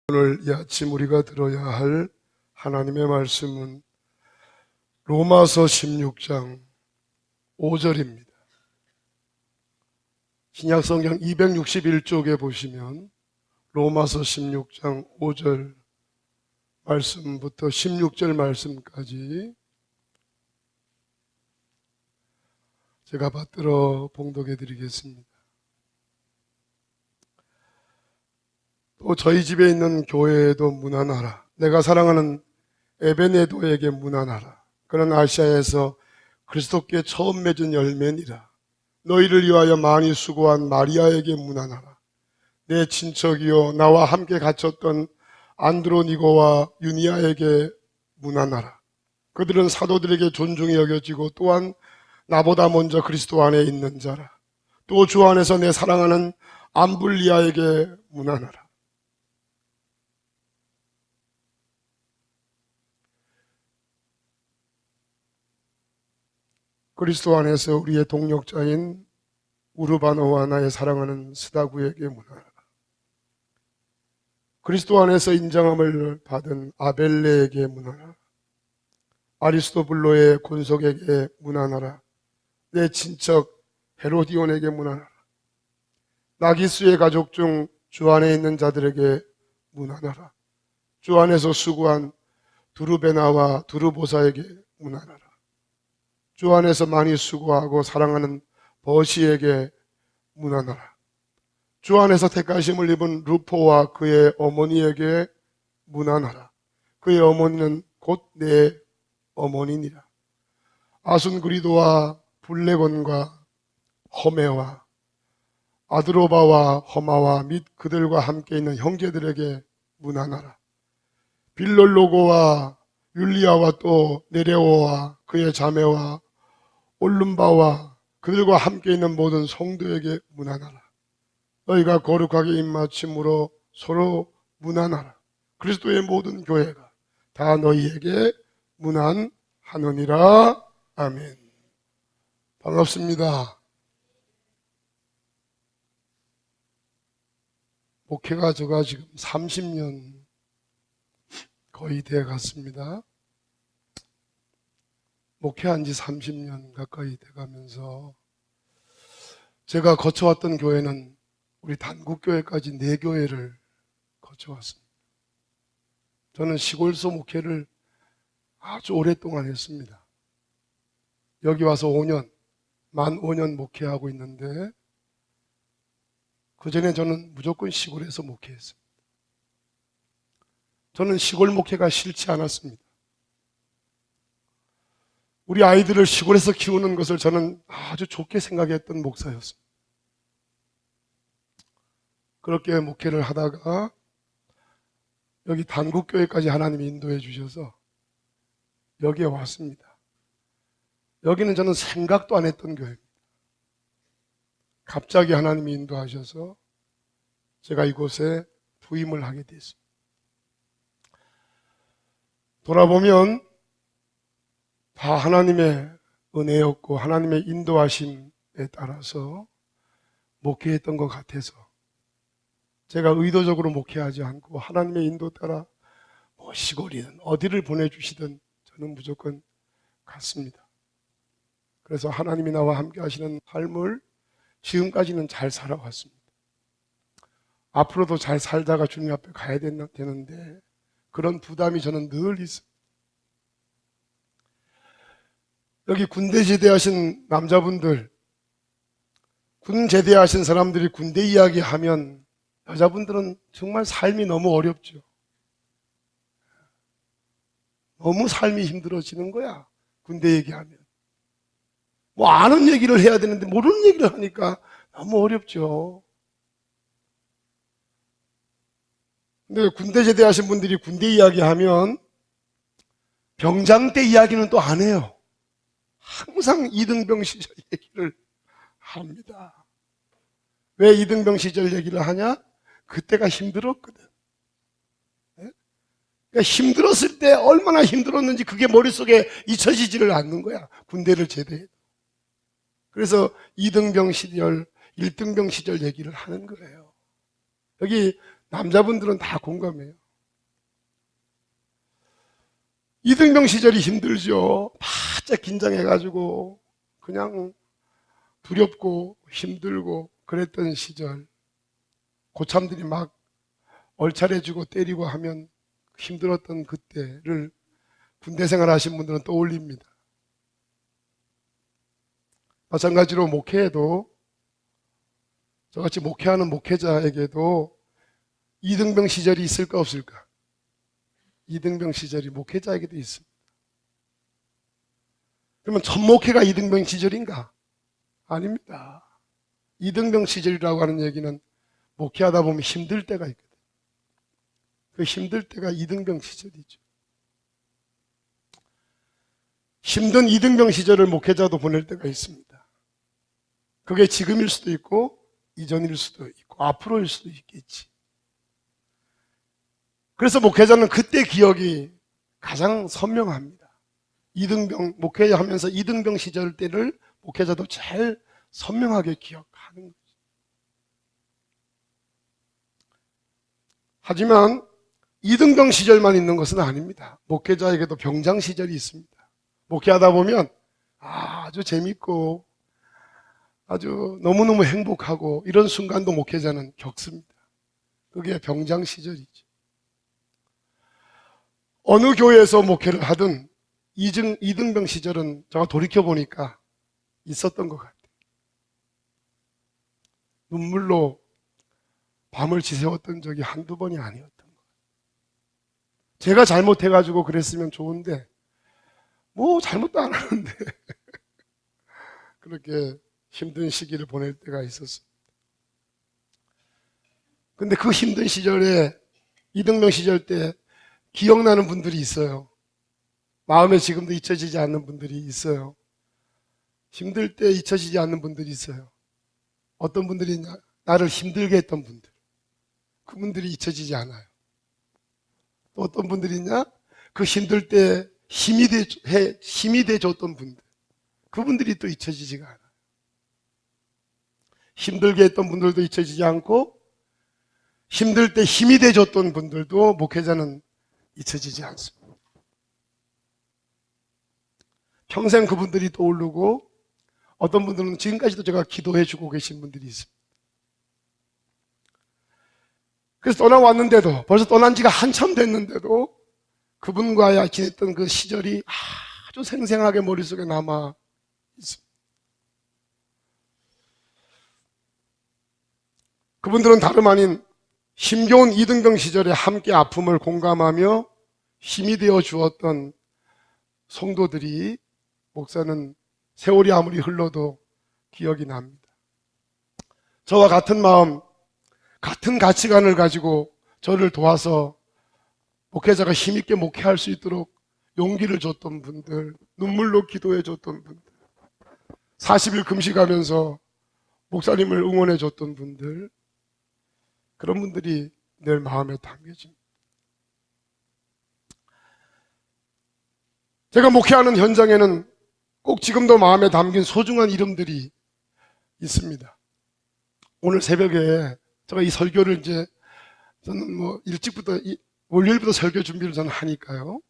오늘 이 아침 우리가 들어야 할 하나님의 말씀은 로마서 16장 5절입니다. 신약성경 261쪽에 보시면 로마서 16장 5절 말씀부터 16절 말씀까지 제가 받들어 봉독해 드리겠습니다. 또 저희 집에 있는 교회에도 문안하라. 내가 사랑하는 에베네도에게 문안하라. 그는 아시아에서 그리스도께 처음 맺은 열매니라. 너희를 위하여 많이 수고한 마리아에게 문안하라. 내 친척이요 나와 함께 갇혔던 안드로니고와 유니아에게 문안하라. 그들은 사도들에게 존중이 여겨지고 또한 나보다 먼저 그리스도 안에 있는 자라. 또 주 안에서 내 사랑하는 암블리아에게 문안하라. 그리스도 안에서 우리의 동력자인 우르바노와 나의 사랑하는 스다구에게 문안하라. 그리스도 안에서 인정함을 받은 아벨레에게 문안하라. 아리스토블로의 권속에게 문안하라. 내 친척 헤로디온에게 문안하라. 나기수의 가족 중 주 안에 있는 자들에게 문안하라. 주 안에서 수고한 두르베나와 두르보사에게 문안하라. 주 안에서 많이 수고하고 사랑하는 버시에게 문안하라. 주 안에서 택하심을 입은 루포와 그의 어머니에게 문안하라. 그의 어머니는 곧 내 어머니니라. 아순그리도와 블레곤과 허메와 아드로바와 허마와 및 그들과 함께 있는 형제들에게 문안하라. 빌롤로고와 율리아와 또 네레오와 그의 자매와 올룸바와 그들과 함께 있는 모든 성도에게 문안하라. 너희가 거룩하게 입맞춤으로 서로 문안하라. 그리스도의 모든 교회가 다 너희에게 문안하느니라. 아멘. 반갑습니다. 목회가 제가 지금 30년 거의 돼 갔습니다. 목회한 지 30년 가까이 돼가면서 제가 거쳐왔던 교회는 우리 단국교회까지 4교회를 거쳐왔습니다. 저는 시골서 목회를 아주 오랫동안 했습니다. 여기 와서 5년, 만 5년 목회하고 있는데 그전에 저는 무조건 시골에서 목회했습니다. 저는 시골 목회가 싫지 않았습니다. 우리 아이들을 시골에서 키우는 것을 저는 아주 좋게 생각했던 목사였습니다. 그렇게 목회를 하다가 여기 단국교회까지 하나님이 인도해 주셔서 여기에 왔습니다. 여기는 저는 생각도 안 했던 교회입니다. 갑자기 하나님이 인도하셔서 제가 이곳에 부임을 하게 됐습니다. 돌아보면 다 하나님의 은혜였고 하나님의 인도하심에 따라서 목회했던 것 같아서 제가 의도적으로 목회하지 않고 하나님의 인도 따라 시골이든 어디를 보내주시든 저는 무조건 갔습니다. 그래서 하나님이 나와 함께 하시는 삶을 지금까지는 잘 살아왔습니다. 앞으로도 잘 살다가 주님 앞에 가야 되는데 그런 부담이 저는 늘 있습니다. 여기 군대 제대하신 남자분들, 군 제대하신 사람들이 군대 이야기하면 여자분들은 정말 삶이 너무 어렵죠. 너무 삶이 힘들어지는 거야. 군대 얘기하면. 뭐 아는 얘기를 해야 되는데 모르는 얘기를 하니까 너무 어렵죠. 근데 군대 제대하신 분들이 군대 이야기하면 병장 때 이야기는 또 안 해요. 항상 이등병 시절 얘기를 합니다. 왜 이등병 시절 얘기를 하냐? 그때가 힘들었거든. 그러니까 힘들었을 때 얼마나 힘들었는지 그게 머릿속에 잊혀지지를 않는 거야. 군대를 제대해도. 그래서 2등병 시절, 1등병 시절 얘기를 하는 거예요. 여기 남자분들은 다 공감해요. 이등병 시절이 힘들죠. 바짝 긴장해가지고 그냥 두렵고 힘들고 그랬던 시절, 고참들이 막 얼차려주고 때리고 하면 힘들었던 그때를 군대 생활 하신 분들은 떠올립니다. 마찬가지로 목회에도, 저같이 목회하는 목회자에게도 이등병 시절이 있을까 없을까? 이등병 시절이 목회자에게도 있습니다. 그러면 첫 목회가 이등병 시절인가? 아닙니다. 이등병 시절이라고 하는 얘기는 목회하다 보면 힘들 때가 있거든요. 그 힘들 때가 이등병 시절이죠. 힘든 이등병 시절을 목회자도 보낼 때가 있습니다. 그게 지금일 수도 있고 이전일 수도 있고 앞으로일 수도 있겠지. 그래서 목회자는 그때 기억이 가장 선명합니다. 이등병, 목회하면서 이등병 시절 때를 목회자도 제일 선명하게 기억하는 거죠. 하지만 이등병 시절만 있는 것은 아닙니다. 목회자에게도 병장 시절이 있습니다. 목회하다 보면 아주 재밌고 아주 너무너무 행복하고 이런 순간도 목회자는 겪습니다. 그게 병장 시절이죠. 어느 교회에서 목회를 하든 이등병 시절은 제가 돌이켜보니까 있었던 것 같아요. 눈물로 밤을 지새웠던 적이 한두 번이 아니었던 거예요. 제가 잘못해가지고 그랬으면 좋은데 뭐 잘못도 안 하는데 그렇게 힘든 시기를 보낼 때가 있었습니다. 근데 그 힘든 시절에 이등병 시절 때 기억나는 분들이 있어요. 마음에 지금도 잊혀지지 않는 분들이 있어요. 힘들 때 잊혀지지 않는 분들이 있어요. 어떤 분들이 있냐? 나를 힘들게 했던 분들. 그분들이 잊혀지지 않아요. 또 어떤 분들이 있냐? 그 힘들 때 힘이 돼줬던 분들. 그분들이 또 잊혀지지가 않아요. 힘들게 했던 분들도 잊혀지지 않고 힘들 때 힘이 돼줬던 분들도 목회자는 잊혀지지 않습니다. 평생 그분들이 떠오르고 어떤 분들은 지금까지도 제가 기도해주고 계신 분들이 있습니다. 그래서 떠나왔는데도 벌써 떠난 지가 한참 됐는데도 그분과 지냈던 그 시절이 아주 생생하게 머릿속에 남아 있습니다. 그분들은 다름 아닌 힘겨운 이등병 시절에 함께 아픔을 공감하며 힘이 되어 주었던 성도들이 목사는 세월이 아무리 흘러도 기억이 납니다. 저와 같은 마음, 같은 가치관을 가지고 저를 도와서 목회자가 힘있게 목회할 수 있도록 용기를 줬던 분들, 눈물로 기도해 줬던 분들, 40일 금식하면서 목사님을 응원해 줬던 분들, 그런 분들이 늘 마음에 담겨집니다. 제가 목회하는 현장에는 꼭 지금도 마음에 담긴 소중한 이름들이 있습니다. 오늘 새벽에 제가 이 설교를 저는 일찍부터 월요일부터 설교 준비를 저는 하니까요.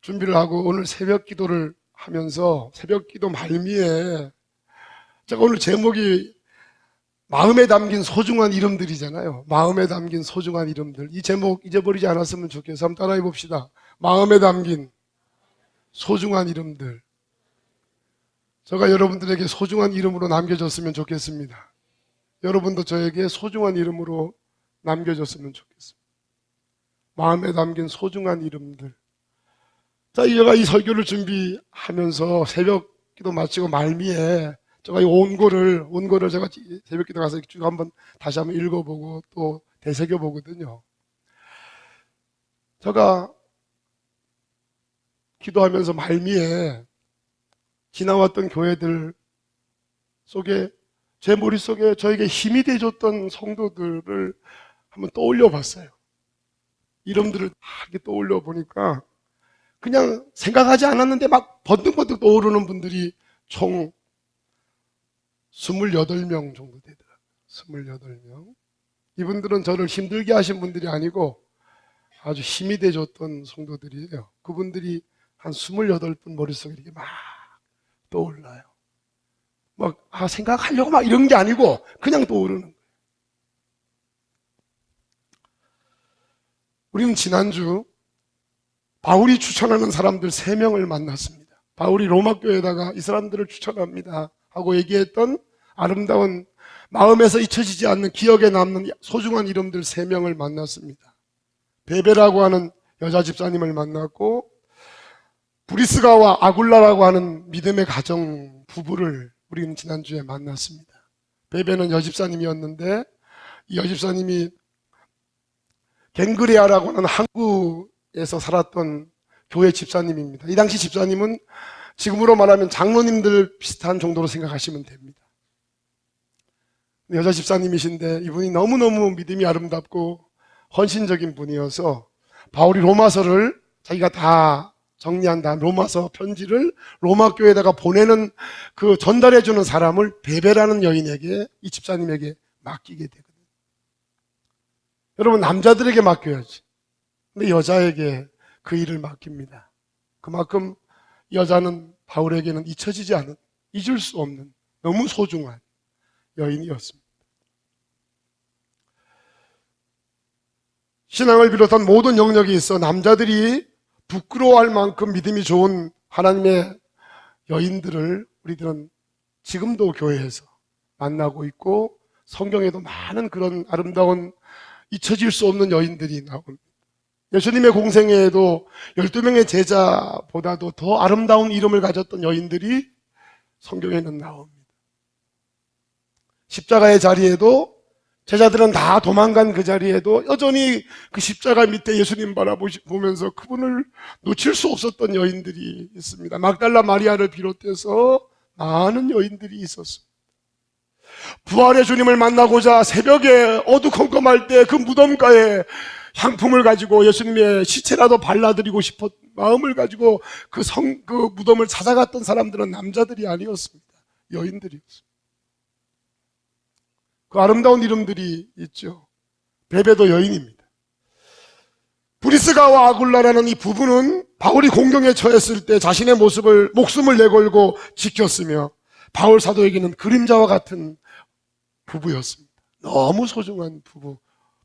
준비를 하고 오늘 새벽 기도를 하면서 새벽 기도 말미에 제가 오늘 제목이 마음에 담긴 소중한 이름들이잖아요. 마음에 담긴 소중한 이름들. 이 제목 잊어버리지 않았으면 좋겠어요. 한번 따라해 봅시다. 마음에 담긴 소중한 이름들. 제가 여러분들에게 소중한 이름으로 남겨줬으면 좋겠습니다. 여러분도 저에게 소중한 이름으로 남겨줬으면 좋겠습니다. 마음에 담긴 소중한 이름들. 자, 제가 이 설교를 준비하면서 새벽 기도 마치고 말미에 제가 이 원고를 제가 새벽 기도 가서 쭉 다시 한번 읽어보고 또 되새겨보거든요. 제가 기도하면서 말미에 지나왔던 교회들 속에 제 머릿속에 저에게 힘이 돼줬던 성도들을 한번 떠올려 봤어요. 이름들을 다 이렇게 떠올려 보니까 그냥 생각하지 않았는데 막 번뜩번뜩 떠오르는 분들이 총 28명 정도 되더라고요. 28명. 이분들은 저를 힘들게 하신 분들이 아니고 아주 힘이 돼줬던 성도들이에요. 그분들이 한 28분 머릿속에 이렇게 막 떠올라요. 생각하려고 막 이런 게 아니고 그냥 떠오르는 거예요. 우리는 지난주 바울이 추천하는 사람들 3명을 만났습니다. 바울이 로마교회에다가 이 사람들을 추천합니다 하고 얘기했던 아름다운 마음에서 잊혀지지 않는 기억에 남는 소중한 이름들 3명을 만났습니다. 베베라고 하는 여자 집사님을 만났고 브리스가와 아굴라라고 하는 믿음의 가정 부부를 우리는 지난주에 만났습니다. 베베는 여집사님이었는데 이 여집사님이 갱그레아라고 하는 항구에서 살았던 교회 집사님입니다. 이 당시 집사님은 지금으로 말하면 장로님들 비슷한 정도로 생각하시면 됩니다. 여자 집사님이신데 이분이 너무너무 믿음이 아름답고 헌신적인 분이어서 바울이 로마서를 자기가 다 정리한 다음 로마서 편지를 로마 교회에다가 보내는 그 전달해주는 사람을 베베라는 여인에게, 이 집사님에게 맡기게 되거든요. 여러분, 남자들에게 맡겨야지. 근데 여자에게 그 일을 맡깁니다. 그만큼 여자는 바울에게는 잊혀지지 않은, 잊을 수 없는 너무 소중한 여인이었습니다. 신앙을 비롯한 모든 영역에 있어 남자들이 부끄러워할 만큼 믿음이 좋은 하나님의 여인들을 우리들은 지금도 교회에서 만나고 있고 성경에도 많은 그런 아름다운 잊혀질 수 없는 여인들이 나옵니다. 예수님의 공생애에도 12명의 제자보다도 더 아름다운 이름을 가졌던 여인들이 성경에는 나옵니다. 십자가의 자리에도 제자들은 다 도망간 그 자리에도 여전히 그 십자가 밑에 예수님 바라보면서 그분을 놓칠 수 없었던 여인들이 있습니다. 막달라 마리아를 비롯해서 많은 여인들이 있었습니다. 부활의 주님을 만나고자 새벽에 어두컴컴할 때 그 무덤가에 향품을 가지고 예수님의 시체라도 발라드리고 싶었 마음을 가지고 그 무덤을 찾아갔던 사람들은 남자들이 아니었습니다. 여인들이었습니다. 그 아름다운 이름들이 있죠. 베베도 여인입니다. 브리스가와 아굴라라는 이 부부는 바울이 공경에 처했을 때 자신의 목숨을 내걸고 지켰으며 바울 사도에게는 그림자와 같은 부부였습니다. 너무 소중한 부부,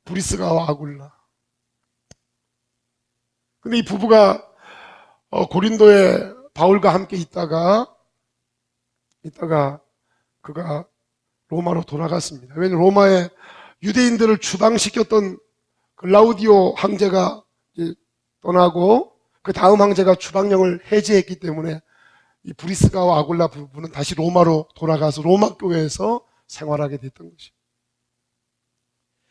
브리스가와 아굴라. 근데 이 부부가 고린도에 바울과 함께 있다가 그가 로마로 돌아갔습니다. 왜냐하면 로마에 유대인들을 추방시켰던 글라우디오 황제가 떠나고 그 다음 황제가 추방령을 해제했기 때문에 이 브리스가와 아굴라 부부는 다시 로마로 돌아가서 로마 교회에서 생활하게 됐던 것입니다.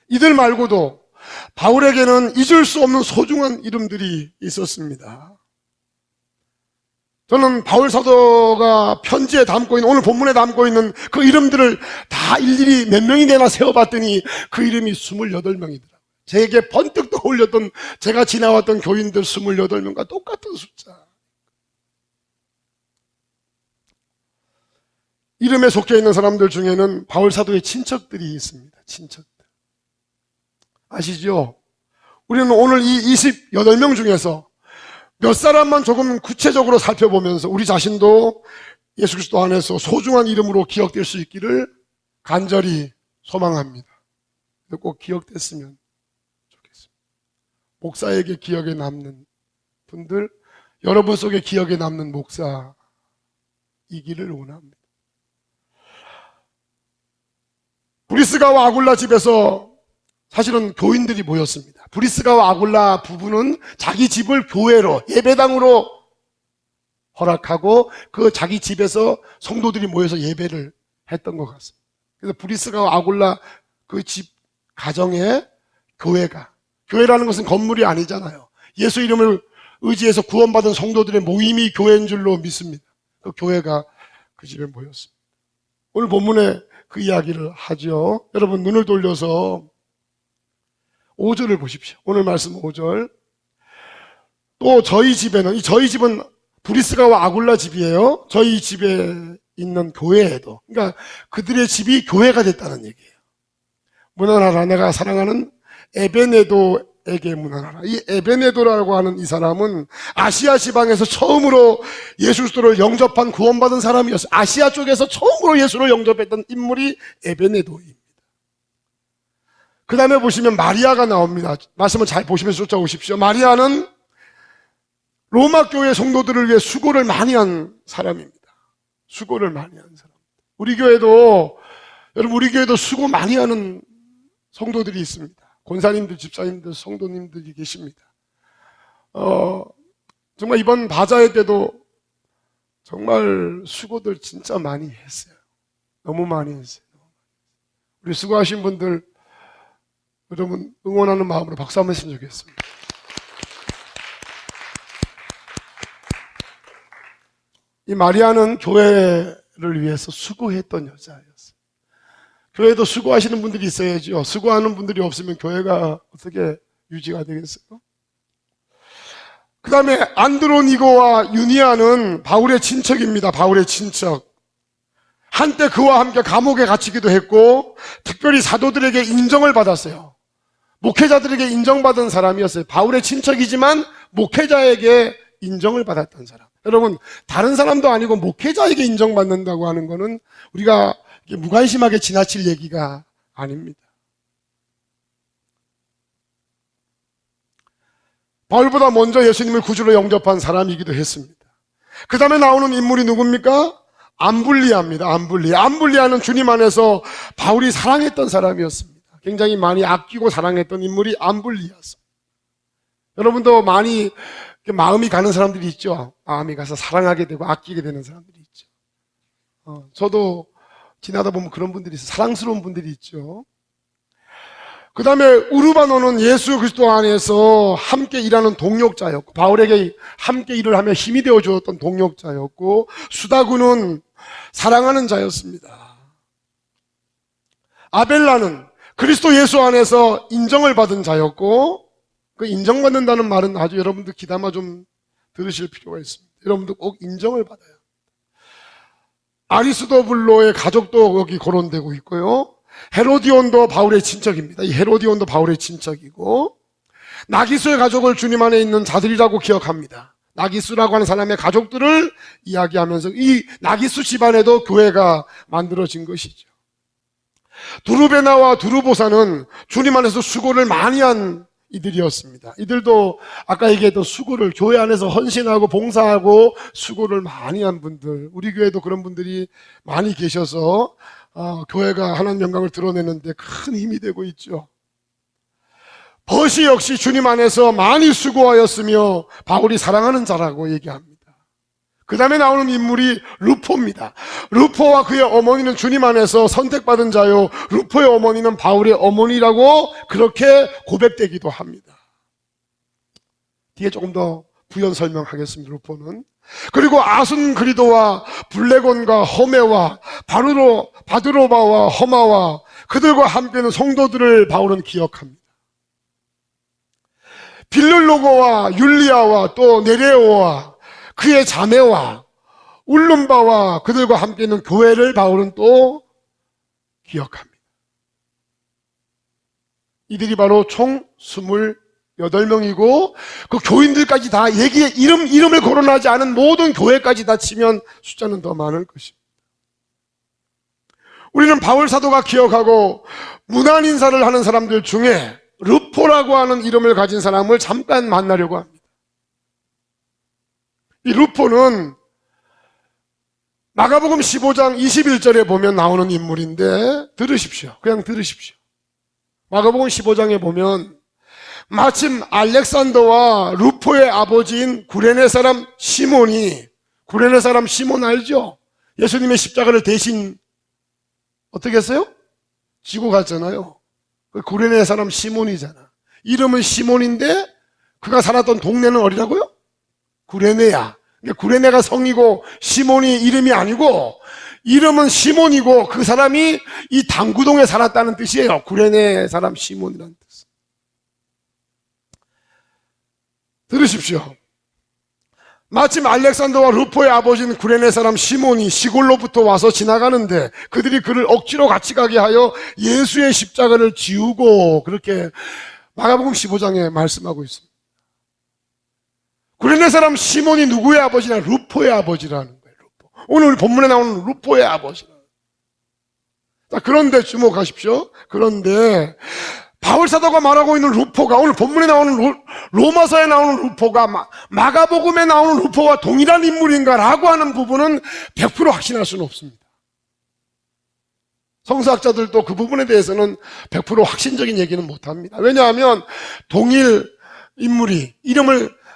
이들 말고도 바울에게는 잊을 수 없는 소중한 이름들이 있었습니다. 저는 바울 사도가 편지에 담고 있는, 오늘 본문에 담고 있는 그 이름들을 다 일일이 몇 명이 되나 세어봤더니 그 이름이 28명이더라고요. 제게 번뜩 떠올렸던 제가 지나왔던 교인들 28명과 똑같은 숫자. 이름에 속해 있는 사람들 중에는 바울 사도의 친척들이 있습니다. 친척들. 아시죠? 우리는 오늘 이 28명 중에서 몇 사람만 조금 구체적으로 살펴보면서 우리 자신도 예수 그리스도 안에서 소중한 이름으로 기억될 수 있기를 간절히 소망합니다. 꼭 기억됐으면 좋겠습니다. 목사에게 기억에 남는 분들, 여러분 속에 기억에 남는 목사이기를 원합니다. 브리스가와 아굴라 집에서 사실은 교인들이 모였습니다. 브리스가와 아굴라 부부는 자기 집을 교회로, 예배당으로 허락하고 그 자기 집에서 성도들이 모여서 예배를 했던 것 같습니다. 그래서 브리스가와 아굴라 그 집 가정에 교회라는 것은 건물이 아니잖아요. 예수 이름을 의지해서 구원받은 성도들의 모임이 교회인 줄로 믿습니다. 그 교회가 그 집에 모였습니다. 오늘 본문에 그 이야기를 하죠. 여러분 눈을 돌려서 5절을 보십시오. 오늘 말씀 5절. 또 저희 집은 브리스가와 아굴라 집이에요. 저희 집에 있는 교회에도, 그러니까 그들의 집이 교회가 됐다는 얘기예요. 문안하라. 내가 사랑하는 에베네도에게 문안하라. 이 에베네도라고 하는 이 사람은 아시아 지방에서 처음으로 예수 그리스도를 영접한 구원받은 사람이었어요. 아시아 쪽에서 처음으로 예수를 영접했던 인물이 에베네도입니다. 그 다음에 보시면 마리아가 나옵니다. 말씀을 잘 보시면서 쫓아오십시오. 마리아는 로마 교회 성도들을 위해 수고를 많이 한 사람입니다. 수고를 많이 한 사람. 우리 교회도, 여러분, 우리 교회도 수고 많이 하는 성도들이 있습니다. 권사님들, 집사님들, 성도님들이 계십니다. 정말 이번 바자회 때도 정말 수고들 진짜 많이 했어요. 너무 많이 했어요. 우리 수고하신 분들, 여러분 응원하는 마음으로 박수 한번 했으면 좋겠습니다. 이 마리아는 교회를 위해서 수고했던 여자였어요. 교회도 수고하시는 분들이 있어야죠. 수고하는 분들이 없으면 교회가 어떻게 유지가 되겠어요? 그 다음에 안드로니고와 유니아는 바울의 친척입니다. 바울의 친척. 한때 그와 함께 감옥에 갇히기도 했고 특별히 사도들에게 인정을 받았어요. 목회자들에게 인정받은 사람이었어요. 바울의 친척이지만 목회자에게 인정을 받았던 사람. 여러분, 다른 사람도 아니고 목회자에게 인정받는다고 하는 것은 우리가 무관심하게 지나칠 얘기가 아닙니다. 바울보다 먼저 예수님을 구주로 영접한 사람이기도 했습니다. 그 다음에 나오는 인물이 누굽니까? 암블리아입니다. 암블리아는 주님 안에서 바울이 사랑했던 사람이었습니다. 굉장히 많이 아끼고 사랑했던 인물이 암블리아였습니다. 여러분도 많이 마음이 가는 사람들이 있죠. 마음이 가서 사랑하게 되고 아끼게 되는 사람들이 있죠. 저도 지나다 보면 그런 분들이 있어요. 사랑스러운 분들이 있죠. 그 다음에 우르바노는 예수 그리스도 안에서 함께 일하는 동역자였고 바울에게 함께 일을 하며 힘이 되어 주었던 동역자였고 수다구는 사랑하는 자였습니다. 아벨라는 그리스도 예수 안에서 인정을 받은 자였고 그 인정받는다는 말은 아주 여러분들 귀담아 좀 들으실 필요가 있습니다. 여러분들 꼭 인정을 받아요. 아리스도블로의 가족도 여기 거론되고 있고요. 헤로디온도 바울의 친척입니다. 이 헤로디온도 바울의 친척이고 나기수의 가족을 주님 안에 있는 자들이라고 기억합니다. 나기수라고 하는 사람의 가족들을 이야기하면서 이 나기수 집안에도 교회가 만들어진 것이죠. 두루베나와 두루보사는 주님 안에서 수고를 많이 한 이들이었습니다. 이들도 아까 얘기했던 수고를 교회 안에서 헌신하고 봉사하고 수고를 많이 한 분들, 우리 교회도 그런 분들이 많이 계셔서 교회가 하나님 영광을 드러내는데 큰 힘이 되고 있죠. 버시 역시 주님 안에서 많이 수고하였으며 바울이 사랑하는 자라고 얘기합니다. 그 다음에 나오는 인물이 루포입니다. 루포와 그의 어머니는 주님 안에서 선택받은 자요, 루포의 어머니는 바울의 어머니라고 그렇게 고백되기도 합니다. 뒤에 조금 더 부연 설명하겠습니다. 루포는. 그리고 아순그리도와 블레곤과 허메와 바드로바와 허마와 그들과 함께는 성도들을 바울은 기억합니다. 빌룰로고와 율리아와 또 네레오와 그의 자매와 울룸바와 그들과 함께 있는 교회를 바울은 또 기억합니다. 이들이 바로 총 28명이고 그 교인들까지 다 이름을 거론하지 않은 모든 교회까지 다 치면 숫자는 더 많을 것입니다. 우리는 바울 사도가 기억하고 문안 인사를 하는 사람들 중에 루포라고 하는 이름을 가진 사람을 잠깐 만나려고 합니다. 이 루포는 마가복음 15장 21절에 보면 나오는 인물인데 들으십시오. 그냥 들으십시오. 마가복음 15장에 보면 마침 알렉산더와 루포의 아버지인 구레네 사람 시몬이, 구레네 사람 시몬 알죠? 예수님의 십자가를 대신 어떻게 했어요? 지고 갔잖아요. 구레네 사람 시몬이잖아. 이름은 시몬인데 그가 살았던 동네는 어디라고요? 구레네야. 구레네가 성이고 시몬이 이름이 아니고 이름은 시몬이고 그 사람이 이 당구동에 살았다는 뜻이에요. 구레네 사람 시몬이라는 뜻. 들으십시오. 마침 알렉산더와 루포의 아버지인 구레네 사람 시몬이 시골로부터 와서 지나가는데 그들이 그를 억지로 같이 가게 하여 예수의 십자가를 지우고, 그렇게 마가복음 15장에 말씀하고 있습니다. 구레네 사람 시몬이 누구의 아버지냐? 루포의 아버지라는 거예요. 루포. 오늘 우리 본문에 나오는 루포의 아버지. 자, 그런데 주목하십시오. 그런데 바울 사도가 말하고 있는 루포가, 오늘 본문에 나오는 로마서에 나오는 루포가 마가복음에 나오는 루포와 동일한 인물인가라고 하는 부분은 100% 확신할 수는 없습니다. 성서학자들도 그 부분에 대해서는 100% 확신적인 얘기는 못합니다. 왜냐하면 동일 인물이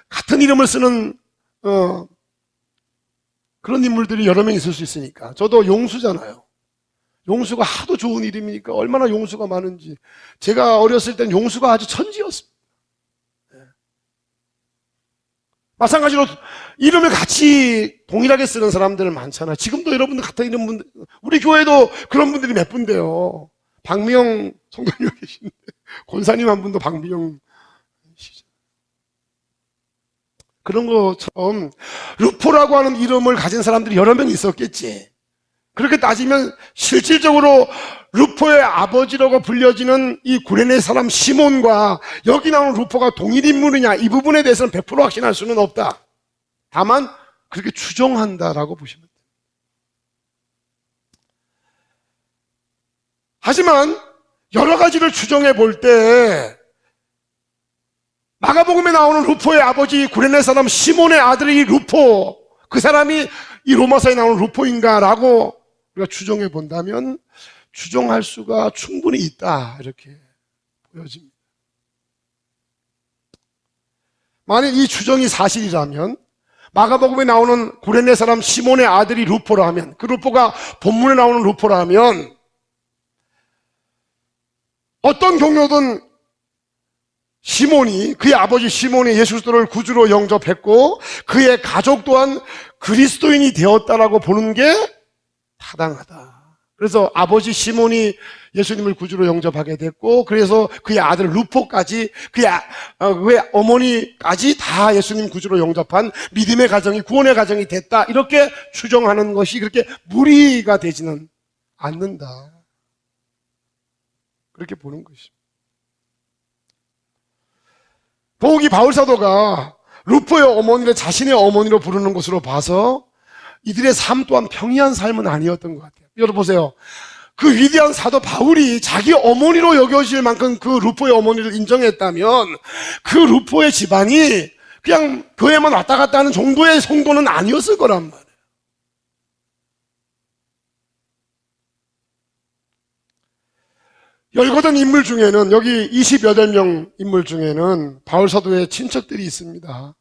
같은 이름을 쓰는 그런 인물들이 여러 명 있을 수 있으니까. 저도 용수잖아요. 용수가 하도 좋은 이름이니까 얼마나 용수가 많은지. 제가 어렸을 땐 용수가 아주 천지였습니다. 마찬가지로 이름을 같이 동일하게 쓰는 사람들은 많잖아요. 지금도 여러분들 같은 이름 분들, 우리 교회도 그런 분들이 몇 분데요. 박미영 성도님 계신데 권사님 한 분도 박미영 씨죠. 그런 것처럼 루포라고 하는 이름을 가진 사람들이 여러 명 있었겠지. 그렇게 따지면 실질적으로 루포의 아버지라고 불려지는 이 구레네 사람 시몬과 여기 나오는 루포가 동일 인물이냐, 이 부분에 대해서는 100% 확신할 수는 없다. 다만 그렇게 추정한다라고 보시면 됩니다. 하지만 여러 가지를 추정해 볼 때 마가복음에 나오는 루포의 아버지 구레네 사람 시몬의 아들이 루포, 그 사람이 이 로마서에 나오는 루포인가라고 우리가 추정해 본다면 추정할 수가 충분히 있다, 이렇게 보여집니다. 만약 이 추정이 사실이라면, 마가복음에 나오는 구레네 사람 시몬의 아들이 루포라면, 그 루포가 본문에 나오는 루포라면 어떤 경로든 시몬이, 그의 아버지 시몬이 예수 그리스도를 구주로 영접했고 그의 가족 또한 그리스도인이 되었다라고 보는 게 타당하다. 그래서 아버지 시몬이 예수님을 구주로 영접하게 됐고, 그래서 그의 아들 루포까지, 그의 어머니까지 다 예수님 구주로 영접한 믿음의 가정이, 구원의 가정이 됐다, 이렇게 추정하는 것이 그렇게 무리가 되지는 않는다, 그렇게 보는 것입니다. 더욱이 바울 사도가 루포의 어머니를 자신의 어머니로 부르는 것으로 봐서 이들의 삶 또한 평이한 삶은 아니었던 것 같아요. 여러분 보세요. 그 위대한 사도 바울이 자기 어머니로 여겨질 만큼 그 루포의 어머니를 인정했다면 그 루포의 집안이 그냥 교회만 왔다 갔다 하는 정도의 성도는 아니었을 거란 말이에요. 열거든 인물 중에는, 여기 28명 인물 중에는 바울 사도의 친척들이 있습니다.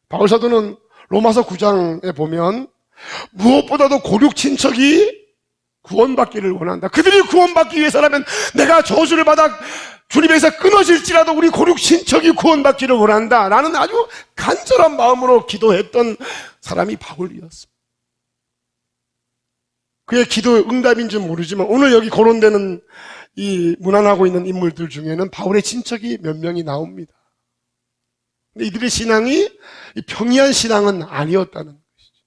바울 사도는 로마서 9장에 보면 무엇보다도 고륙 친척이 구원받기를 원한다. 그들이 구원받기 위해서라면 내가 저주를 받아 주님에서 끊어질지라도 우리 고륙 친척이 구원받기를 원한다 라는 아주 간절한 마음으로 기도했던 사람이 바울이었습니다. 그의 기도의 응답인지 모르지만 오늘 여기 거론되는 이 문안하고 있는 인물들 중에는 바울의 친척이 몇 명이 나옵니다. 근데 이들의 신앙이 평이한 신앙은 아니었다는 것이죠.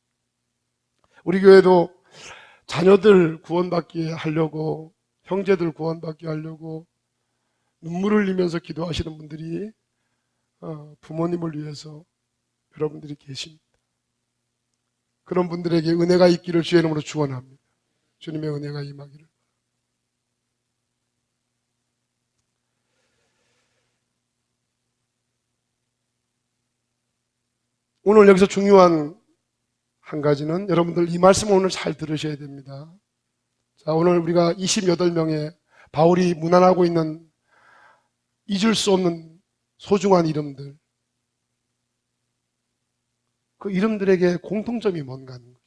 우리 교회도 자녀들 구원받게 하려고, 형제들 구원받게 하려고 눈물을 흘리면서 기도하시는 분들이 부모님을 위해서 여러분들이 계십니다. 그런 분들에게 은혜가 있기를 주의 이름으로 축원합니다. 주님의 은혜가 임하기를. 오늘 여기서 중요한 한 가지는, 여러분들 이 말씀을 오늘 잘 들으셔야 됩니다. 자, 오늘 우리가 28명의 바울이 문안하고 있는 잊을 수 없는 소중한 이름들, 그 이름들에게 공통점이 뭔가 하는 거죠.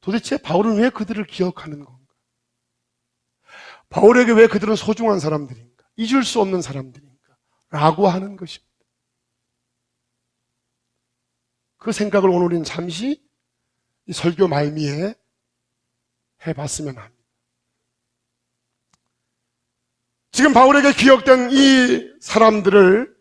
도대체 바울은 왜 그들을 기억하는 건가? 바울에게 왜 그들은 소중한 사람들인가? 잊을 수 없는 사람들인가? 라고 하는 것입니다. 그 생각을 오늘 우리는 잠시 이 설교 말미에 해봤으면 합니다. 지금 바울에게 기억된 이 사람들을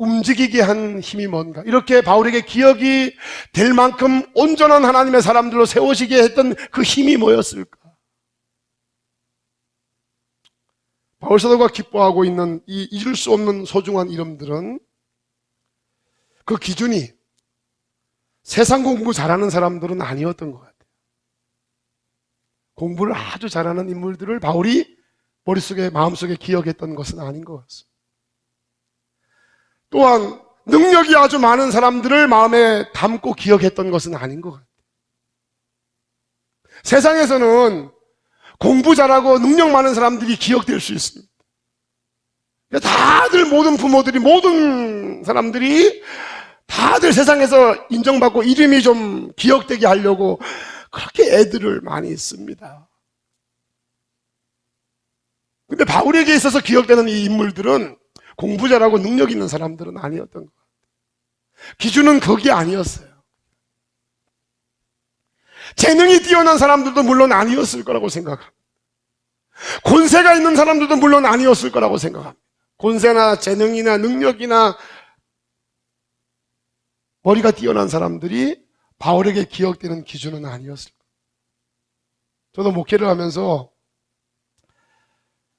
움직이게 한 힘이 뭔가? 이렇게 바울에게 기억이 될 만큼 온전한 하나님의 사람들로 세우시게 했던 그 힘이 뭐였을까? 바울 사도가 기뻐하고 있는 이 잊을 수 없는 소중한 이름들은 그 기준이 세상 공부 잘하는 사람들은 아니었던 것 같아요. 공부를 아주 잘하는 인물들을 바울이 머릿속에 마음속에 기억했던 것은 아닌 것 같습니다. 또한 능력이 아주 많은 사람들을 마음에 담고 기억했던 것은 아닌 것 같아요. 세상에서는 공부 잘하고 능력 많은 사람들이 기억될 수 있습니다. 다들 모든 부모들이 모든 사람들이 다들 세상에서 인정받고 이름이 좀 기억되게 하려고 그렇게 애들을 많이 씁니다. 근데 바울에게 있어서 기억되는 이 인물들은 공부 잘하고 능력 있는 사람들은 아니었던 것 같아요. 기준은 그게 아니었어요. 재능이 뛰어난 사람들도 물론 아니었을 거라고 생각합니다. 권세가 있는 사람들도 물론 아니었을 거라고 생각합니다. 권세나 재능이나 능력이나 머리가 뛰어난 사람들이 바울에게 기억되는 기준은 아니었을 거예요. 저도 목회를 하면서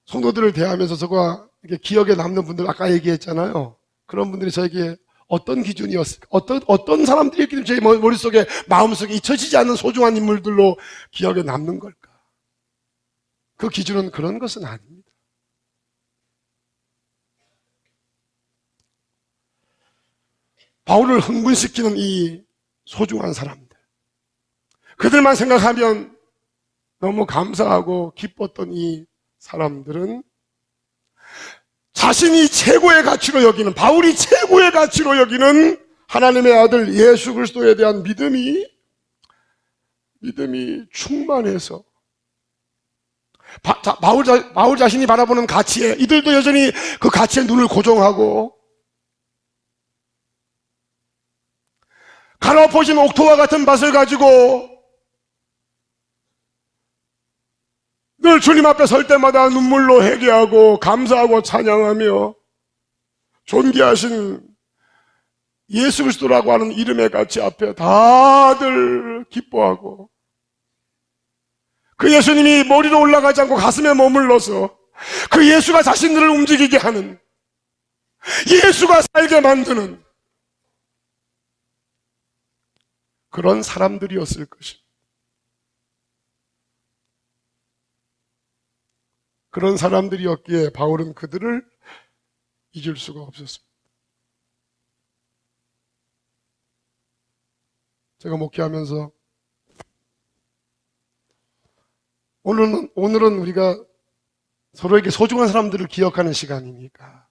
성도들을 대하면서 저가 이렇게 기억에 남는 분들 아까 얘기했잖아요. 그런 분들이 저에게 어떤 기준이었을까? 어떤 사람들이 이렇게 제 머릿속에 마음속에 잊혀지지 않는 소중한 인물들로 기억에 남는 걸까? 그 기준은 그런 것은 아닙니다. 바울을 흥분시키는 이 소중한 사람들, 그들만 생각하면 너무 감사하고 기뻤던 이 사람들은 자신이 최고의 가치로 여기는, 바울이 최고의 가치로 여기는 하나님의 아들 예수 그리스도에 대한 믿음이 충만해서 바울 자신이 바라보는 가치에 이들도 여전히 그 가치에 눈을 고정하고 갈아엎어진 옥토와 같은 밭을 가지고 늘 주님 앞에 설 때마다 눈물로 회개하고 감사하고 찬양하며 존귀하신 예수 그리스도라고 하는 이름의 가치 앞에 다들 기뻐하고 그 예수님이 머리로 올라가지 않고 가슴에 머물러서 그 예수가 자신들을 움직이게 하는, 예수가 살게 만드는 그런 사람들이었을 것입니다. 그런 사람들이었기에 바울은 그들을 잊을 수가 없었습니다. 제가 목회하면서 오늘은 우리가 서로에게 소중한 사람들을 기억하는 시간이니까,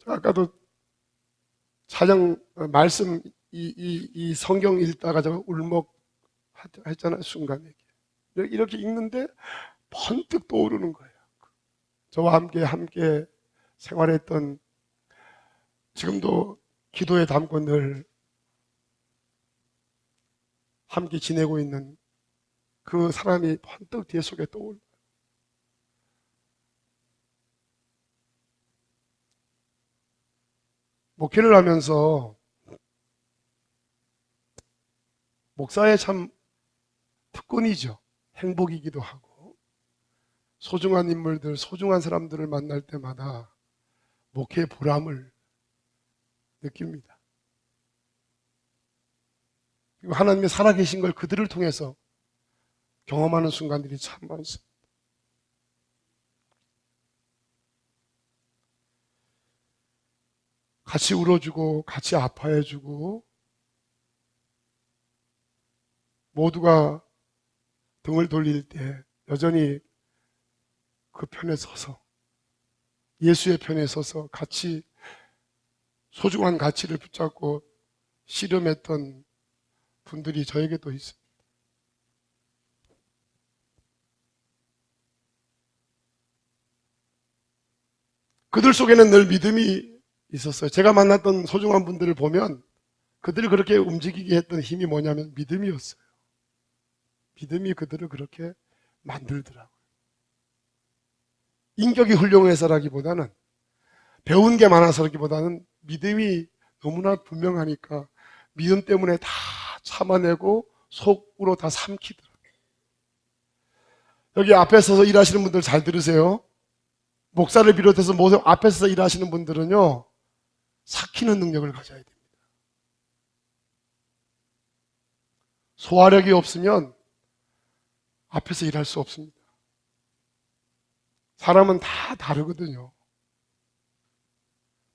아까도 찬양 말씀 이 성경 읽다가 제가 울먹했잖아요. 순간에 이렇게 읽는데 번뜩 떠오르는 거예요. 저와 함께 생활했던, 지금도 기도에 담고 늘 함께 지내고 있는 그 사람이 번뜩 뒤에 속에 떠올라요. 목회를 하면서 목사의 참 특권이죠. 행복이기도 하고, 소중한 인물들, 소중한 사람들을 만날 때마다 목회의 보람을 느낍니다. 그리고 하나님이 살아계신 걸 그들을 통해서 경험하는 순간들이 참 많습니다. 같이 울어주고 같이 아파해주고 모두가 등을 돌릴 때 여전히 그 편에 서서, 예수의 편에 서서 같이 소중한 가치를 붙잡고 씨름했던 분들이 저에게도 있습니다. 그들 속에는 늘 믿음이 있었어요. 제가 만났던 소중한 분들을 보면 그들을 그렇게 움직이게 했던 힘이 뭐냐면 믿음이었어요. 믿음이 그들을 그렇게 만들더라고요. 인격이 훌륭해서라기보다는 배운 게 많아서라기보다는 믿음이 너무나 분명하니까 믿음 때문에 다 참아내고 속으로 다 삼키더라고요. 여기 앞에 서서 일하시는 분들 잘 들으세요. 목사를 비롯해서 모두 앞에 서서 일하시는 분들은요, 삭히는 능력을 가져야 됩니다. 소화력이 없으면 앞에서 일할 수 없습니다. 사람은 다 다르거든요.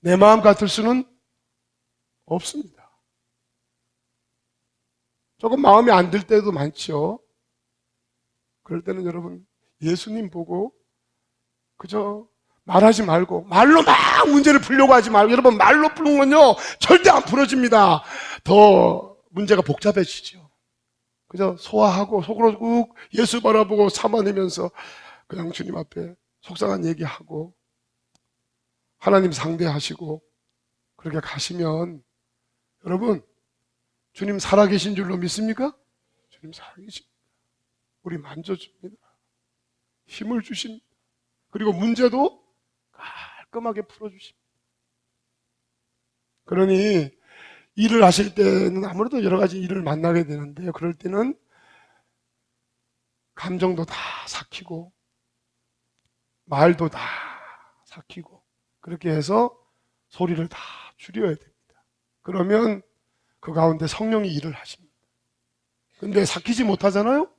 내 마음 같을 수는 없습니다. 조금 마음에 안 들 때도 많죠. 그럴 때는 여러분 예수님 보고 그저 말하지 말고 말로 막 문제를 풀려고 하지 말고, 여러분 말로 푸는 건요 절대 안 풀어집니다. 더 문제가 복잡해지죠. 그저 소화하고 속으로 꾹 예수 바라보고 참아내면서 그냥 주님 앞에 속상한 얘기하고 하나님 상대하시고 그렇게 가시면 여러분 주님 살아계신 줄로 믿습니까? 주님 살아계십니다. 우리 만져줍니다. 힘을 주십니다. 그리고 문제도 깔끔하게 풀어주십니다. 그러니 일을 하실 때는 아무래도 여러 가지 일을 만나게 되는데요. 그럴 때는 감정도 다 삭히고 말도 다 삭히고 그렇게 해서 소리를 다 줄여야 됩니다. 그러면 그 가운데 성령이 일을 하십니다. 근데 삭히지 못하잖아요?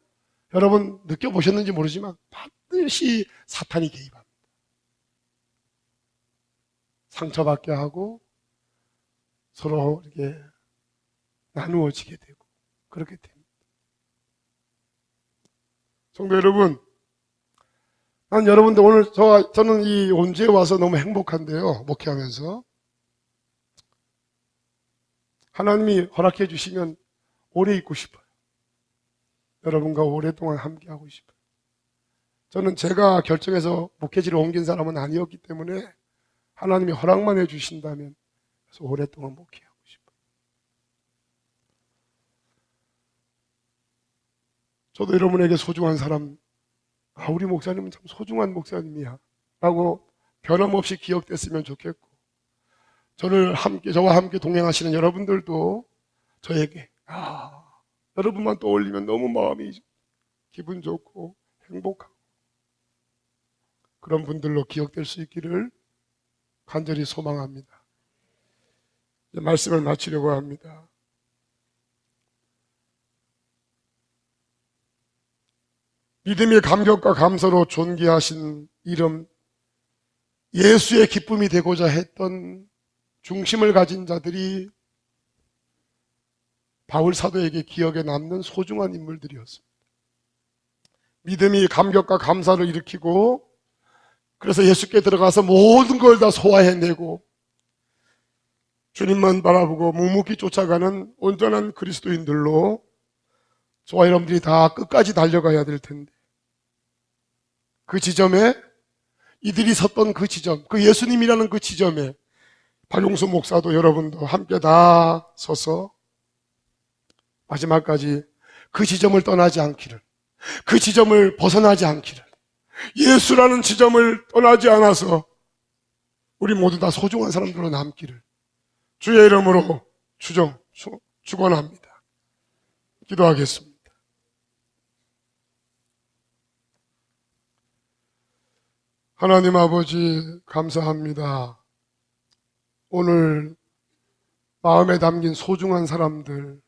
여러분 느껴보셨는지 모르지만 반드시 사탄이 개입합니다. 상처받게 하고 서로 이렇게 나누어지게 되고 그렇게 됩니다. 성도 여러분, 난 여러분들 오늘 저는 이 온주에 와서 너무 행복한데요. 목회하면서 하나님이 허락해 주시면 오래 있고 싶어요. 여러분과 오랫동안 함께하고 싶어요. 저는 제가 결정해서 목회지를 옮긴 사람은 아니었기 때문에 하나님이 허락만 해주신다면 그래서 오랫동안 목회하고 싶어요. 저도 여러분에게 소중한 사람, 우리 목사님은 참 소중한 목사님이야 라고 변함없이 기억됐으면 좋겠고, 저와 함께 동행하시는 여러분들도 저에게 여러분만 떠올리면 너무 마음이 기분 좋고 행복하고 그런 분들로 기억될 수 있기를 간절히 소망합니다. 이제 말씀을 마치려고 합니다. 믿음의 감격과 감사로 존귀하신 이름, 예수의 기쁨이 되고자 했던 중심을 가진 자들이 바울 사도에게 기억에 남는 소중한 인물들이었습니다. 믿음이 감격과 감사를 일으키고 그래서 예수께 들어가서 모든 걸 다 소화해내고 주님만 바라보고 묵묵히 쫓아가는 온전한 그리스도인들로 저와 여러분들이 다 끝까지 달려가야 될 텐데, 그 지점에 이들이 섰던 그 지점, 그 예수님이라는 그 지점에 박용수 목사도 여러분도 함께 다 서서 마지막까지 그 지점을 떠나지 않기를, 그 지점을 벗어나지 않기를, 예수라는 지점을 떠나지 않아서 우리 모두 다 소중한 사람들로 남기를 주의 이름으로 축원합니다. 기도하겠습니다. 하나님 아버지 감사합니다. 오늘 마음에 담긴 소중한 사람들,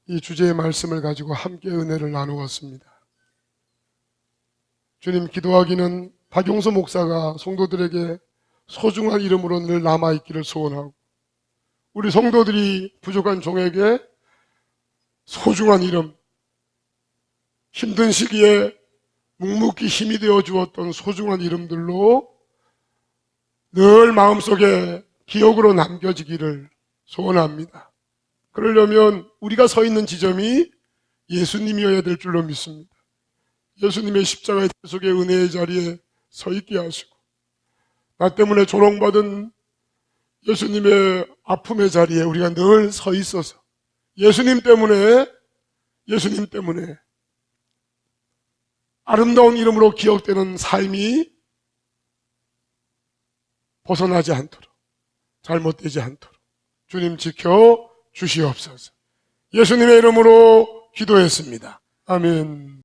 이 주제의 말씀을 가지고 함께 은혜를 나누었습니다. 주님, 기도하기는 박용수 목사가 성도들에게 소중한 이름으로 늘 남아있기를 소원하고, 우리 성도들이 부족한 종에게 소중한 이름, 힘든 시기에 묵묵히 힘이 되어 주었던 소중한 이름들로 늘 마음속에 기억으로 남겨지기를 소원합니다. 그러려면 우리가 서 있는 지점이 예수님이어야 될 줄로 믿습니다. 예수님의 십자가의 속의 은혜의 자리에 서 있게 하시고, 나 때문에 조롱받은 예수님의 아픔의 자리에 우리가 늘 서 있어서 예수님 때문에 아름다운 이름으로 기억되는 삶이 벗어나지 않도록, 잘못되지 않도록 주님 지켜 주시옵소서. 예수님의 이름으로 기도했습니다. 아멘.